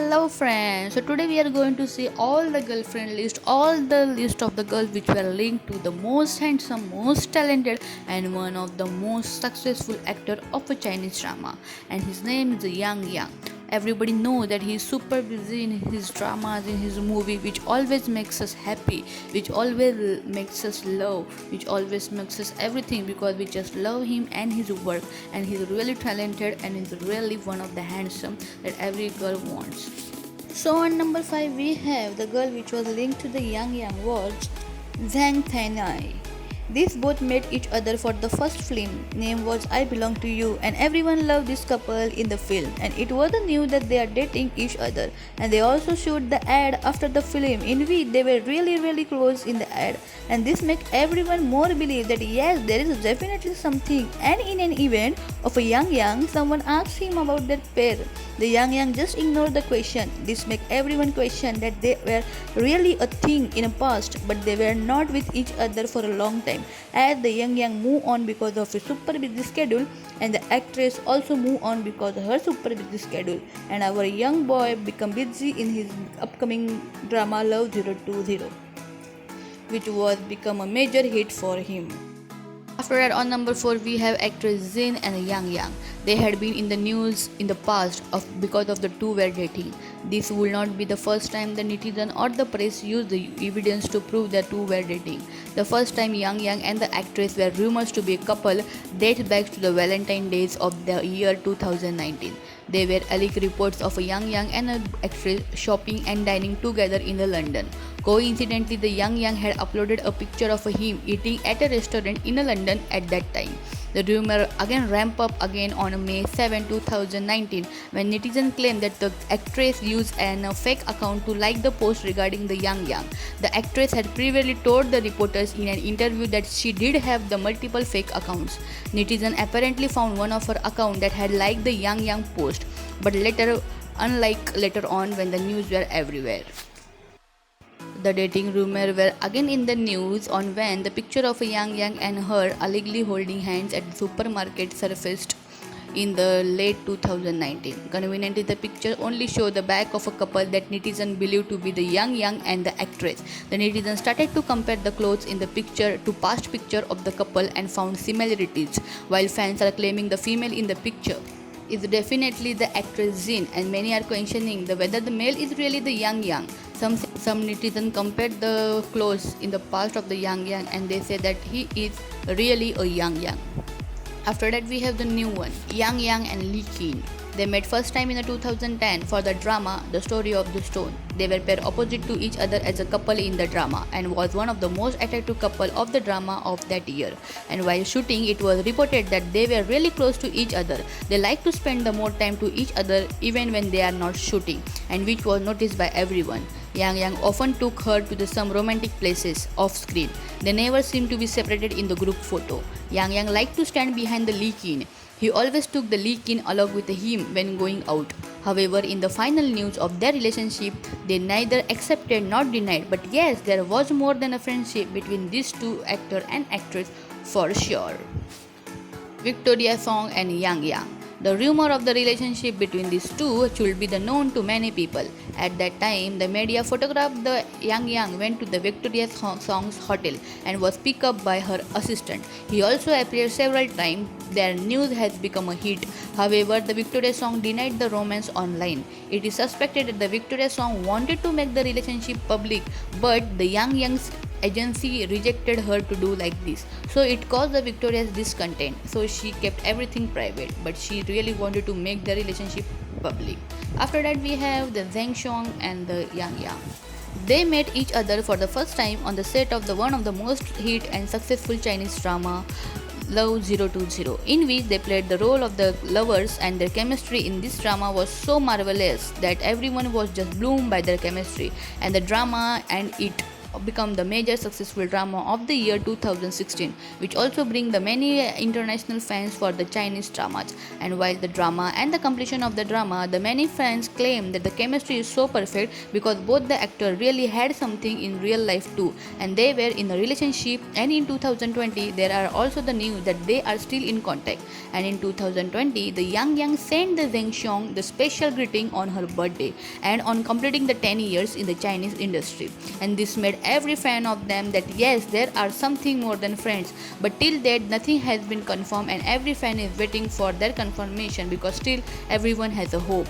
Hello friends, so today we are going to see all the girlfriend list, all the list of the girls which were linked to the most handsome, most talented and one of the most successful actor of a Chinese drama, and his name is Yang Yang. Everybody know that he is super busy in his dramas, in his movie, which always makes us happy, which always makes us love, which always makes us everything because we just love him and his work, and he's really talented and is really one of the handsome that every girl wants. So on number 5 we have the girl which was linked to the Yang Yang was Zhang Tainai. These both met each other for the first film. Name was I Belong to You, and everyone loved this couple in the film. And it wasn't new that they are dating each other. And they also showed the ad after the film in which they were really close in the ad. And this made everyone more believe that yes, there is definitely something. And in an event of a Yang Yang, someone asked him about their pair. The Yang Yang just ignored the question. This made everyone question that they were really a thing in the past, but they were not with each other for a long time. As the Yang Yang move on because of his super busy schedule, and the actress also move on because of her super busy schedule, and our young boy become busy in his upcoming drama Love 020, which was become a major hit for him. After that, on number 4, we have actress Zin and Yang Yang. They had been in the news in the past because of the two were dating. This will not be the first time the netizen or the press used the evidence to prove that two were dating. The first time Yang Yang and the actress were rumors to be a couple dates back to the Valentine days of the year 2019. There were alleged reports of a Yang Yang and an actress shopping and dining together in the London. Coincidentally, the Yang Yang had uploaded a picture of him eating at a restaurant in London at that time. The rumor again ramped up again on May 7, 2019 when netizens claimed that the actress used a fake account to like the post regarding the Yang Yang. The actress had previously told the reporters in an interview that she did have the multiple fake accounts. Netizens apparently found one of her accounts that had liked the Yang Yang post, but unlike later on when the news were everywhere. The dating rumor were again in the news on when the picture of Yang Yang and her allegedly holding hands at the supermarket surfaced in the late 2019. Conveniently, the picture only showed the back of a couple that netizens believed to be the Yang Yang and the actress. The netizens started to compare the clothes in the picture to past picture of the couple and found similarities, while fans are claiming the female in the picture is definitely the actress Zin, and many are questioning whether the male is really the Yang Yang. Some netizens compared the clothes in the past of the Yang Yang and they say that he is really a Yang Yang. After that we have the new one, Yang Yang and Lee Kin. They met first time in the 2010 for the drama The Story of the Stone. They were paired opposite to each other as a couple in the drama and was one of the most attractive couple of the drama of that year. And while shooting, it was reported that they were really close to each other. They like to spend the more time to each other even when they are not shooting, and which was noticed by everyone. Yang Yang often took her to some romantic places off screen. They never seemed to be separated in the group photo. Yang Yang liked to stand behind the Lee Kin. He always took the Lee Kin along with him when going out. However, in the final news of their relationship, they neither accepted nor denied. But yes, there was more than a friendship between these two actor and actress for sure. Victoria Song and Yang Yang. The rumor of the relationship between these two should be known to many people. At that time, the media photographed the Yang Yang went to the Victoria Song's hotel and was picked up by her assistant. He also appeared several times. Their news has become a hit. However, the Victoria Song denied the romance online. It is suspected that the Victoria Song wanted to make the relationship public, but the Yang Yang's agency rejected her to do like this, so it caused the Victoria's discontent, so she kept everything private, but she really wanted to make the relationship public. After that we have the Zhang Xiong and the Yang Yang. They met each other for the first time on the set of one of the most hit and successful Chinese drama Love 020, in which they played the role of the lovers, and their chemistry in this drama was so marvelous that everyone was just bloomed by their chemistry and the drama, and it become the major successful drama of the year 2016, which also bring the many international fans for the Chinese dramas. And while the drama and the completion of the drama, the many fans claim that the chemistry is so perfect because both the actor really had something in real life too, and they were in a relationship. And in 2020, there are also the news that they are still in contact. And in 2020, the Yang sent the Zheng Xiong the special greeting on her birthday and on completing the 10 years in the Chinese industry. And this made every fan of them that yes, there are something more than friends. But till date, nothing has been confirmed, and every fan is waiting for their confirmation because still everyone has a hope.